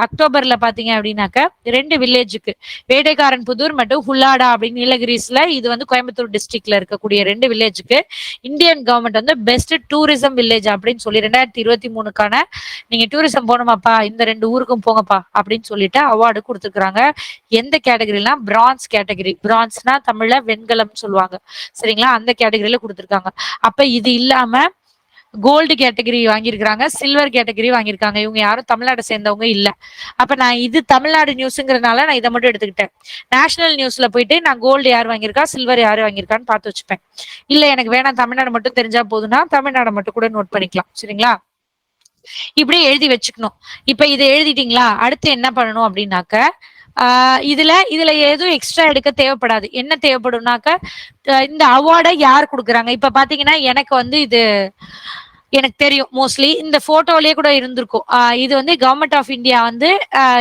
அக்டோபர்ல பாத்தீங்க அப்படின்னாக்க 2 வில்லேஜுக்கு வேட்டைக்காரன் புதூர் மற்றும் ஹுல்லாடா அப்படின்னு நீலகிரிஸ்ல, இது வந்து கோயம்புத்தூர் டிஸ்ட்ரிக்ட்ல இருக்கக்கூடிய 2 வில்லேஜுக்கு இந்தியன் கவர்மெண்ட் வந்து பெஸ்ட் டூரிசம் வில்லேஜ் அப்படின்னு சொல்லி 2023க்கான நீங்க டூரிசம் போகணுமாப்பா இந்த 2 ஊருக்கும் போங்கப்பா அப்படின்னு சொல்லிட்டு அவார்டு கொடுத்துருக்காங்க. எந்த கேட்டகரினா பிரான்ஸ் கேட்டகரி. பிரான்ஸ்னா தமிழ்ல வெண்கலம் சொல்லுவாங்க. சரிங்களா? அந்த கேட்டகரியில கொடுத்துருக்காங்க. அப்ப இது இல்லாம கோல்டு கேட்டகரி வாங்கியிருக்காங்க, சில்வர் கேட்டகரி வாங்கியிருக்காங்க. இவங்க யாரும் தமிழ்நாட்டை சேர்ந்தவங்க இல்ல. அப்ப நான் இது தமிழ்நாடு நியூஸ்ங்கிறதுனால நான் இதை மட்டும் எடுத்துக்கிட்டேன். நேஷனல் நியூஸ்ல போயிட்டு நான் கோல்டு யார் வாங்கியிருக்கா, சில்வர் யாரு வாங்கியிருக்கான்னு பார்த்து வச்சுப்பேன். இல்ல எனக்கு வேணாம் தமிழ்நாடு மட்டும் தெரிஞ்சா போதுன்னா தமிழ்நாடு மட்டும் கூட நோட் பண்ணிக்கலாம். சரிங்களா? இப்படியே எழுதி வச்சுக்கணும். இப்ப இதை எழுதிட்டீங்களா? அடுத்து என்ன பண்ணணும் அப்படின்னாக்க இதுல எதுவும் எக்ஸ்ட்ரா எடுக்க தேவைப்படாது. என்ன தேவைப்படும்னாக்க இந்த அவார்டை யார் கொடுக்குறாங்க? இப்ப பாத்தீங்கன்னா எனக்கு வந்து இது எனக்கு தெரியும் மோஸ்ட்லி இந்த போட்டோலயே கூட இருந்திருக்கும். இது வந்து கவர்மெண்ட் ஆஃப் இந்தியா வந்து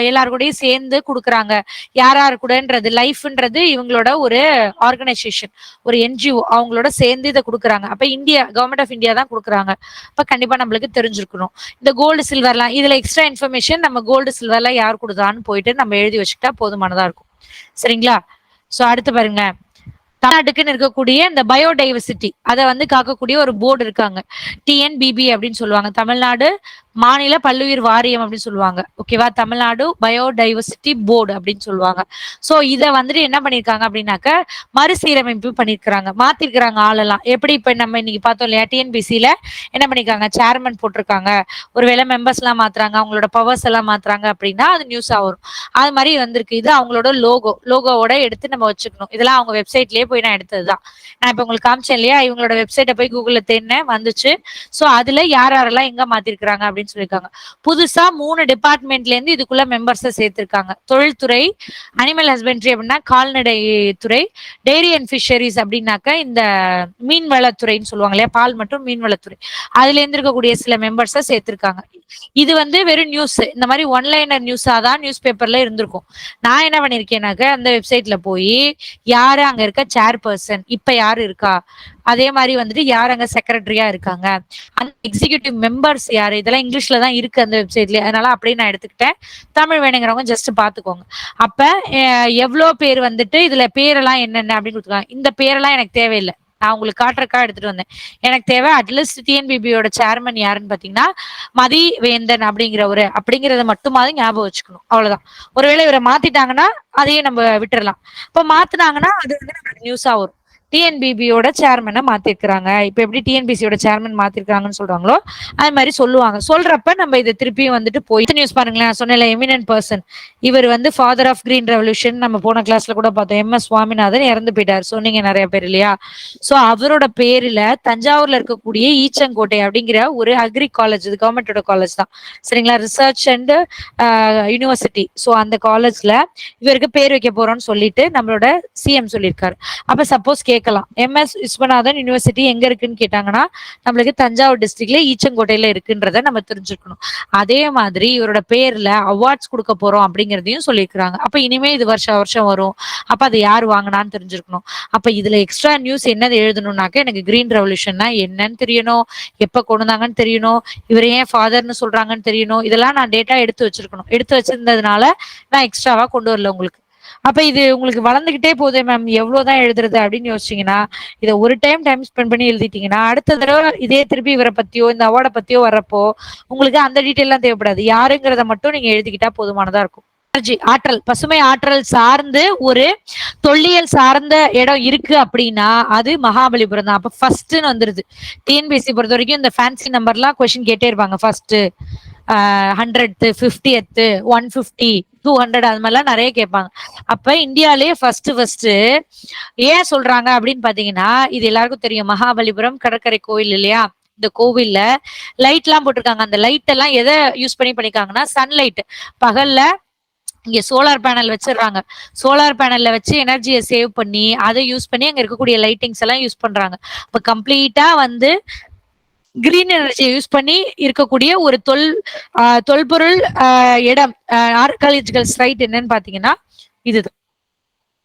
எல்லாரு கூடயும் சேர்ந்து கொடுக்குறாங்க. யார் யாரு கூடன்றது லைஃப்ன்றது இவங்களோட ஒரு ஆர்கனைசேஷன், ஒரு என்ஜிஓ அவங்களோட சேர்ந்து இதை கொடுக்குறாங்க. அப்ப இந்தியா கவர்மெண்ட் ஆஃப் இந்தியா தான் கொடுக்குறாங்க. அப்ப கண்டிப்பா நம்மளுக்கு தெரிஞ்சிருக்கணும். இந்த கோல்டு சில்வர்லாம் இதுல எக்ஸ்ட்ரா இன்ஃபர்மேஷன் நம்ம கோல்டு சில்வர்லாம் யார் கொடுத்தான்னு போயிட்டு நம்ம எழுதி வச்சுக்கிட்டா போதுமானதா இருக்கும். சரிங்களா? சோ அடுத்து பாருங்க, தமிழ்நாட்டுக்குன்னு இருக்கக்கூடிய இந்த பயோடைவர்சிட்டி அதை வந்து காக்கக்கூடிய ஒரு போர்டு இருக்காங்க. டிஎன்பிபி அப்படின்னு சொல்லுவாங்க. தமிழ்நாடு மாநில பல்லுயிர் வாரியம் அப்படின்னு சொல்லுவாங்க. ஓகேவா? தமிழ்நாடு பயோடைவர்சிட்டி போர்டு அப்படின்னு சொல்லுவாங்க. சோ இதை வந்துட்டு என்ன பண்ணிருக்காங்க அப்படின்னாக்க மறுசீரமைப்பு பண்ணிருக்காங்க, மாத்திருக்கிறாங்க ஆளெல்லாம். எப்படி இப்ப நம்ம இன்னைக்கு பார்த்தோம் இல்லையா, டிஎன்பிசில என்ன பண்ணிருக்காங்க, சேர்மன் போட்டிருக்காங்க. ஒருவேளை மெம்பர்ஸ் எல்லாம் மாத்துறாங்க, அவங்களோட பவர்ஸ் எல்லாம் மாத்துறாங்க அப்படின்னா அது நியூஸா வரும். அது மாதிரி வந்திருக்கு. இது அவங்களோட லோகோவோட எடுத்து நம்ம வச்சுக்கணும். இதெல்லாம் அவங்க வெப்சைட்லயே போய் நான் எடுத்ததுதான். நான் இப்ப உங்களுக்கு காமிச்சேன் இல்லையா, இவங்களோட வெப்சைட்டை போய் கூகுள்ல தேடினேன், வந்துச்சு. சோ அதுல யார் யாரெல்லாம் எங்க மாத்திருக்காங்க அப்படின்னு சொல்லியிருக்காங்க. புதுசா 3 டிபார்ட்மெண்ட்ல இருந்து இதுக்குள்ள மெம்பர்ஸ் சேர்த்திருக்காங்க. தொழில்துறை, அனிமல் ஹஸ்பண்ட்ரி அப்படின்னா கால்நடை துறை, டெய்ரி அண்ட் ஃபிஷரிஸ் அப்படின்னாக்க இந்த மீன்வளத்துறைன்னு சொல்லுவாங்க இல்லையா, பால் மற்றும் மீன்வளத்துறை, அதுல இருந்து இருக்கக்கூடிய சில மெம்பர்ஸை சேர்த்திருக்காங்க. இது வந்து வெறும் நியூஸ், இந்த மாதிரி ஒன்லைனர் நியூஸா தான் நியூஸ் பேப்பர்ல இருந்திருக்கும். நான் என்ன பண்ணிருக்கேனாக்க அந்த வெப்சைட்ல போய் யாரு அங்க இருக்க சேர்பர்சன், இப்ப யாரு இருக்கா, அதே மாதிரி வந்துட்டு யார் அங்க செக்ரட்டரியா இருக்காங்க, அந்த எக்ஸிகியூட்டிவ் மெம்பர்ஸ் யாரு, இதெல்லாம் இங்கிலீஷ்ல தான் இருக்கு அந்த வெப்சைட்ல. அதனால அப்படியே நான் எடுத்துக்கிட்டேன். தமிழ் வேணுங்கிறவங்க ஜஸ்ட் பாத்துக்கோங்க. அப்ப எவ்வளவு பேர் வந்துட்டு இதுல பேரெல்லாம் என்னென்ன அப்படின்னு கொடுத்துருக்காங்க. இந்த பேரெல்லாம் எனக்கு தேவையில்லை, நான் உங்களுக்கு காட்டுறக்கா எடுத்துட்டு வந்தேன். எனக்கு தேவை அட்லீஸ்ட் டிஎன்பிபியோட சேர்மன் யாருன்னு பாத்தீங்கன்னா மதி வேந்தன் அப்படிங்கறத மட்டுமாவது ஞாபகம் வச்சுக்கணும். அவ்வளவுதான். ஒருவேளை இவரை மாத்திட்டாங்கன்னா அதையே நம்ம விட்டுறலாம். இப்ப மாத்தினாங்கன்னா அது வந்து நமக்கு நியூஸா வரும். டிஎன்பிபியோட சேர்மனை மாத்திருக்கிறாங்க. இப்ப எப்படி டிஎன்பிசியோட சேர்மன் மாத்திருக்காங்கன்னு சொல்றாங்களோ அது மாதிரி சொல்லுவாங்க. சொல்றப்ப நம்ம இதை திருப்பியும் வந்துட்டு போய் நியூஸ் பாருங்களேன். சொன்னேன் எமினன்ட் பர்சன், இவர் வந்து ஃபாதர் ஆஃப் கிரீன் ரெவல்யூஷன் நம்ம போன கிளாஸ்ல கூட பார்த்தோம். எம்.எஸ். சுவாமிநாதன் இறந்து போயிட்டார், சொன்னீங்க நிறைய பேர் இல்லையா. சோ அவரோட பேர்ல தஞ்சாவூர்ல இருக்கக்கூடிய ஈச்சங்கோட்டை அப்படிங்கிற ஒரு அக்ரி காலேஜ், இது கவர்மெண்டோட காலேஜ் தான். சரிங்களா? Research and university. சோ அந்த காலேஜ்ல இவருக்கு பேர் வைக்க போறோம்னு சொல்லிட்டு நம்மளோட சிஎம் சொல்லியிருக்காரு. அப்ப சப்போஸ் கேட்கலாம், எம்.எஸ். விஸ்வநாதன் யூனிவர்சிட்டி எங்க இருக்குன்னு கேட்டாங்கன்னா நம்மளுக்கு தஞ்சாவூர் டிஸ்ட்ரிக்ட்ல ஈச்சங்கோட்டையில இருக்குன்றத நம்ம தெரிஞ்சுக்கணும். அதே மாதிரி இவரோட பேர்ல அவார்ட்ஸ் கொடுக்க போறோம் அப்படிங்கறதையும் சொல்லியிருக்காங்க. அப்ப இனிமே இது வருஷம் வருஷம் வரும். அப்ப அதை யார் வாங்கினான்னு தெரிஞ்சிருக்கணும். அப்ப இதுல எக்ஸ்ட்ரா நியூஸ் என்னது எழுதணும்னாக்க எனக்கு கிரீன் ரெவல்யூஷன்னா என்னன்னு தெரியணும், எப்ப கொண்டாங்கன்னு தெரியணும், இவர் ஏன் ஃபாதர்னு சொல்றாங்கன்னு தெரியணும். இதெல்லாம் நான் டேட்டா எடுத்து வச்சிருக்கணும். எடுத்து வச்சிருந்ததுனால நான் எக்ஸ்ட்ராவா கொண்டு வரல உங்களுக்கு. அப்ப இது உங்களுக்கு வளர்ந்துகிட்டே போதே மேம், எவ்வளவுதான் எழுதுறது அப்படின்னு யோசிச்சீங்கன்னா இதை ஒரு டைம் ஸ்பெண்ட் பண்ணி எழுதிட்டீங்கன்னா அடுத்த தடவை இதே திருப்பி இவரை பத்தியோ இந்த அவார்டை பத்தியோ வர்றப்போ உங்களுக்கு அந்த டீட்டெயில் எல்லாம் தேவைப்படாது. யாருங்கிறத மட்டும் நீங்க எழுதிக்கிட்டா போதுமானதா இருக்கும். ஆற்றல், பசுமை ஆற்றல் சார்ந்து ஒரு தொல்லியல் சார்ந்த இடம் இருக்கு அப்படின்னா அது மகாபலிபுரம் தான். அப்ப ஃபர்ஸ்ட்னு வந்துருது. டிஎன்பிஎஸ்சி பொறுத்த வரைக்கும் இந்த ஃபேன்சி நம்பர்லாம் கொஸ்டின் கேட்டே இருப்பாங்க. ஃபர்ஸ்ட் 100th 50th 150 200 அது மாதிரிலாம் நிறைய கேட்பாங்க. அப்ப இந்தியாலேயே ஃபர்ஸ்ட் ஏன் சொல்றாங்க அப்படின்னு பாத்தீங்கன்னா இது எல்லாருக்கும் தெரியும். மகாபலிபுரம் கடற்கரை கோவில் இல்லையா, இந்த கோவில்ல லைட் எல்லாம் போட்டிருக்காங்க. அந்த லைட் எல்லாம் எதை யூஸ் பண்ணிருக்காங்கன்னா சன்லைட். பகல்ல இங்க சோலார் பேனல் வச்சிடுறாங்க. சோலார் பேனல்ல வச்சு எனர்ஜியை சேவ் பண்ணி அதை யூஸ் பண்ணி அங்க இருக்கக்கூடிய லைட்டிங்ஸ் எல்லாம் யூஸ் பண்றாங்க. இப்ப கம்ப்ளீட்டா வந்து கிரீன் எனர்ஜியை யூஸ் பண்ணி இருக்கக்கூடிய ஒரு தொல்பொருள் இடம், ஆர்காலஜிக்கல் சைட் என்னன்னு பாத்தீங்கன்னா இதுதான்.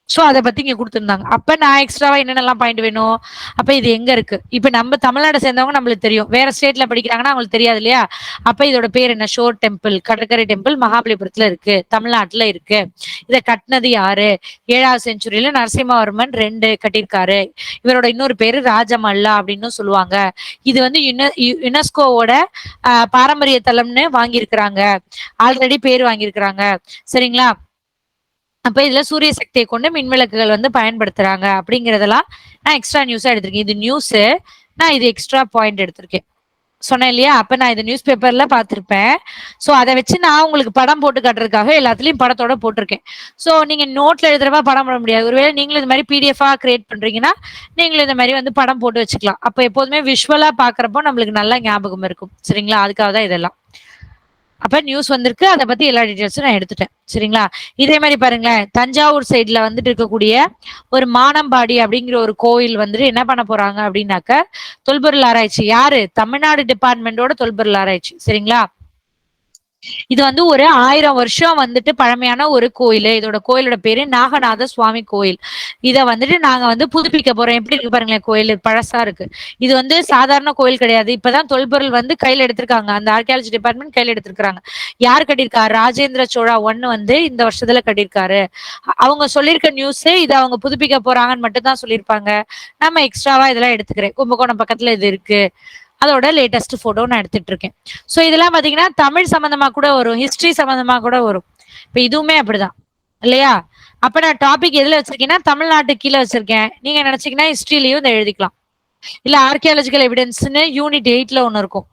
சோ அத பத்தி இங்க குடுத்திருந்தாங்க. அப்ப நான் எக்ஸ்ட்ராவா என்னென்னலாம் பாயிண்ட் வேணும்? அப்ப இது எங்க இருக்கு? இப்ப நம்ம தமிழ்நாட சேர்ந்தவங்க நம்மளுக்கு தெரியும். வேற ஸ்டேட்ல படிக்கிறாங்கன்னா அவங்களுக்கு தெரியாது இல்லையா? அப்ப இதோட பேர் என்ன? ஷோர் டெம்பிள், கடற்கரை டெம்பிள் மகாபலிபுரத்துல இருக்கு. தமிழ்நாட்டுல இருக்கு. இத கட்டுனது யாரு? 7வது செஞ்சுரியில நரசிம்மவர்மன் 2 கட்டியிருக்காரு. இவரோட இன்னொரு பேரு ராஜமல்லா அப்டின்னும் சொல்லுவாங்க. இது வந்து யுனெஸ்கோவோட பாரம்பரிய தலம்னு வாங்கியிருக்கிறாங்க. ஆல்ரெடி பேர் வாங்கியிருக்கிறாங்க. சரிங்களா? அப்ப இதுல சூரிய சக்தியை கொண்டு மின்விளக்குகள் வந்து பயன்படுத்துறாங்க அப்படிங்கறதெல்லாம் நான் எக்ஸ்ட்ரா நியூஸா எடுத்திருக்கேன். இது நியூஸ். நான் இது எக்ஸ்ட்ரா பாயிண்ட் எடுத்திருக்கேன். சொன்னேன் இல்லையா? அப்ப நான் இது நியூஸ் பேப்பர்ல பார்த்திருப்பேன். சோ அத வச்சு நான் உங்களுக்கு படம் போட்டு காட்டுறதுக்காக எல்லாத்துலயும் படத்தோட போட்டிருக்கேன். சோ நீங்க நோட்ல எழுதுறப்ப படம் போட முடியாது. ஒருவேளை நீங்களும் இந்த மாதிரி பிடிஎஃபா கிரியேட் பண்றீங்கன்னா, நீங்களும் இந்த மாதிரி வந்து படம் போட்டு வச்சுக்கலாம். அப்ப எப்போதுமே விஷுவலா பாக்குறப்போ நம்மளுக்கு நல்லா ஞாபகம் இருக்கும். சரிங்களா? அதுக்காக தான் இதெல்லாம். அப்ப நியூஸ் வந்திருக்கு. அத பத்தி எல்லா டீடைல்ஸும் நான் எடுத்துட்டேன். சரிங்களா? இதே மாரி பாருங்களேன், தஞ்சாவூர் சைடுல வந்துட்டு இருக்கக்கூடிய ஒரு மானம்பாடி அப்படிங்கிற ஒரு கோயில் வந்துட்டு என்ன பண்ண போறாங்க அப்படின்னாக்க, தொல்பொருள் ஆராய்ச்சி. யாரு? தமிழ்நாடு டிபார்ட்மெண்டோட தொல்பொருள் ஆராய்ச்சி. சரிங்களா? இது வந்து ஒரு 1000 வருஷம் வந்துட்டு பழமையான ஒரு கோயிலு. இதோட கோயிலோட பேரு நாகநாத சுவாமி கோயில். இத வந்துட்டு நாங்க வந்து புதுப்பிக்க போறோம். எப்படி இருக்கு பாருங்களேன் கோயிலு. பழசா இருக்கு. இது வந்து சாதாரண கோயில் கிடையாது. இப்பதான் தொல்பொருள் வந்து கையில எடுத்திருக்காங்க. அந்த ஆர்க்கியாலஜி டிபார்ட்மெண்ட் கையில எடுத்திருக்காங்க. யார் கட்டியிருக்கா? ராஜேந்திர சோழா 1 வந்து இந்த வருஷத்துல கட்டியிருக்காரு. அவங்க சொல்லியிருக்க நியூஸ் இத அவங்க புதுப்பிக்க போறாங்கன்னு மட்டும் தான் சொல்லியிருப்பாங்க. நம்ம எக்ஸ்ட்ராவா இதெல்லாம் எடுத்துக்கிறேன். கும்பகோணம் பக்கத்துல இது இருக்கு. அதோட லேட்டஸ்ட் போட்டோ நான் எடுத்துட்டு இருக்கேன். சோ இதெல்லாம் பாத்தீங்கன்னா தமிழ் சம்பந்தமா கூட வரும். ஹிஸ்டரி சம்பந்தமா கூட வரும். இப்ப இதுவுமே அப்படிதான். இல்லையா? அப்ப நான் டாபிக் எதுல வச்சிருக்கேன்னா, தமிழ்நாட்டுக்கு கீழ வச்சிருக்கேன். நீங்க நினைச்சீங்கன்னா ஹிஸ்டரிலயும் இத எழுதிக்கலாம். இல்ல ஆர்க்கியாலஜிக்கல் எவிடன்ஸ்ன்னு யூனிட் 8ல ஒண்ணு இருக்கும்.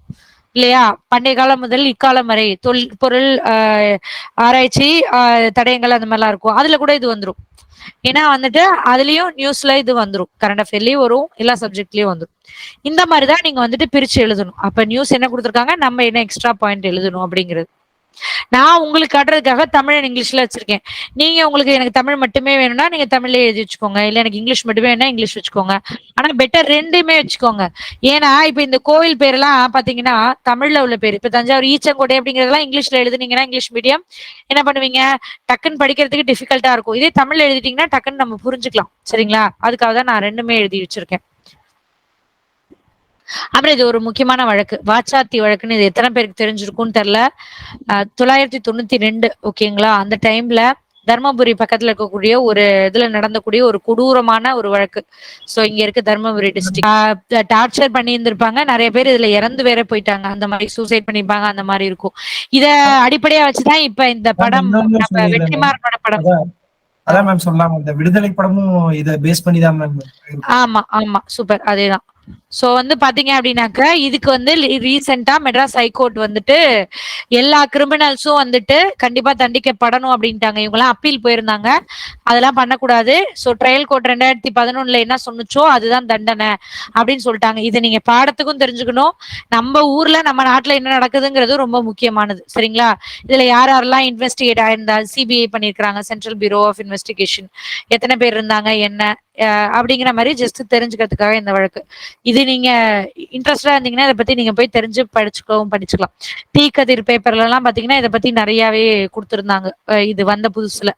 இல்லையா? பண்டைய காலம் முதல் இக்காலம் வரை தொல்பொருள் ஆராய்ச்சி தடயங்கள் அந்த மாதிரிலாம் இருக்கும். அதுல கூட இது வந்துரும். ஏன்னா வந்துட்டு அதுலயும் நியூஸ்ல இது வந்துரும். கரண்ட் அஃபேர்லயும் வரும். எல்லா சப்ஜெக்ட்லயும் வந்துரும். இந்த மாதிரி தான் நீங்க வந்துட்டு பிரிச்சு எழுதணும். அப்ப நியூஸ் என்ன குடுத்துருக்காங்க, நம்ம என்ன எக்ஸ்ட்ரா பாயிண்ட் எழுதணும் அப்படிங்கிறது. நான் உங்களுக்கு காட்டுறதுக்காக தமிழ் அண்ட் இங்கிலீஷ்ல வச்சிருக்கேன். நீங்க உங்களுக்கு எனக்கு தமிழ் மட்டுமே வேணும்னா நீங்க தமிழ்லயே எழுதி வச்சுக்கோங்க. இல்ல எனக்கு இங்கிலீஷ் மட்டுமே வேணும்னா இங்கிலீஷ் வச்சுக்கோங்க. ஆனா பெட்டர் 2மே வச்சுக்கோங்க. ஏன்னா இப்ப இந்த கோவில் பேரெல்லாம் பாத்தீங்கன்னா தமிழ்ல உள்ள பேரு. இப்ப தஞ்சாவூர் ஈச்சங்கோட்டை அப்படிங்கிறதெல்லாம் இங்கிலீஷ்ல எழுதுனீங்கன்னா இங்கிலீஷ் மீடியம் என்ன பண்ணுவீங்க? டக்குன்னு படிக்கிறதுக்கு டிஃபிகல்ட்டா இருக்கும். இதே தமிழ்ல எழுதிட்டீங்கன்னா டக்குன்னு நம்ம புரிஞ்சுக்கலாம். சரிங்களா? அதுக்காக தான் நான் 2மே எழுதி வச்சிருக்கேன். அப்புறம் இது ஒரு முக்கியமான வழக்கு. வாச்சாத்தி வழக்குன்னு இது எத்தனை பேருக்கு தெரிஞ்சிருக்கும்னு தெரியல. 992 ஓகேங்களா? அந்த டைம்ல தர்மபுரி பக்கத்துல இருக்கக்கூடிய ஒரு இதுல நடந்தக்கூடிய ஒரு கொடூரமான ஒரு வழக்கு. சோ இங்க இருக்கு தர்மபுரி டிஸ்ட்ரிக்ட். டார்ச்சர் பண்ணி இருந்திருப்பாங்க. நிறைய பேர் இதுல இறந்து வேற போயிட்டாங்க. அந்த மாதிரி சூசைட் பண்ணிருப்பாங்க. அந்த மாதிரி இருக்கும். இத அடிப்படையா வச்சுதான் இப்ப இந்த படம் நம்ம வெற்றிமாறனோட படம். அதான் மேம் சொல்லலாம். இந்த விடுதலை படமும் இத பேஸ் பண்ணி தான் மேம். ஆமா, ஆமா. சூப்பர். அதேதான். சோ வந்து பாத்தீங்க அப்படின்னாக்க இதுக்கு வந்து ரீசெண்டா மெட்ராஸ் ஹைகோர்ட் வந்துட்டு எல்லா கிரிமினல்ஸும் வந்துட்டு கண்டிப்பா தண்டிக்கப்படணும் அப்படின்ட்டாங்க. இவங்க எல்லாம் அப்பீல் போயிருந்தாங்க. அதெல்லாம் பண்ணக்கூடாது. சோ ட்ரையல் கோர்ட் 2011ல என்ன சொன்னுச்சோ அதுதான் தண்டனை அப்படின்னு சொல்லிட்டாங்க. இது நீங்க பாடத்துக்கும் தெரிஞ்சுக்கணும். நம்ம ஊர்ல நம்ம நாட்டுல என்ன நடக்குதுங்கிறது ரொம்ப முக்கியமானது. சரிங்களா? இதுல யார் யாரெல்லாம் இன்வெஸ்டிகேட் ஆயிருந்தா சிபிஐ பண்ணிருக்காங்க, சென்ட்ரல் பியூரோ ஆஃப் இன்வெஸ்டிகேஷன் எத்தனை பேர் இருந்தாங்க என்ன அப்படிங்கிற மாதிரி ஜஸ்ட் தெரிஞ்சுக்கிறதுக்காக இந்த வழக்கு. இது நீங்க இன்ட்ரெஸ்டா இருந்தீங்கன்னா இதை பத்தி நீங்க போய் தெரிஞ்சு படிச்சுக்கலாம். தீக்கதிர் பேப்பர்ல எல்லாம் பாத்தீங்கன்னா இதை பத்தி நிறையவே கொடுத்திருந்தாங்க இது வந்த புதுசுல.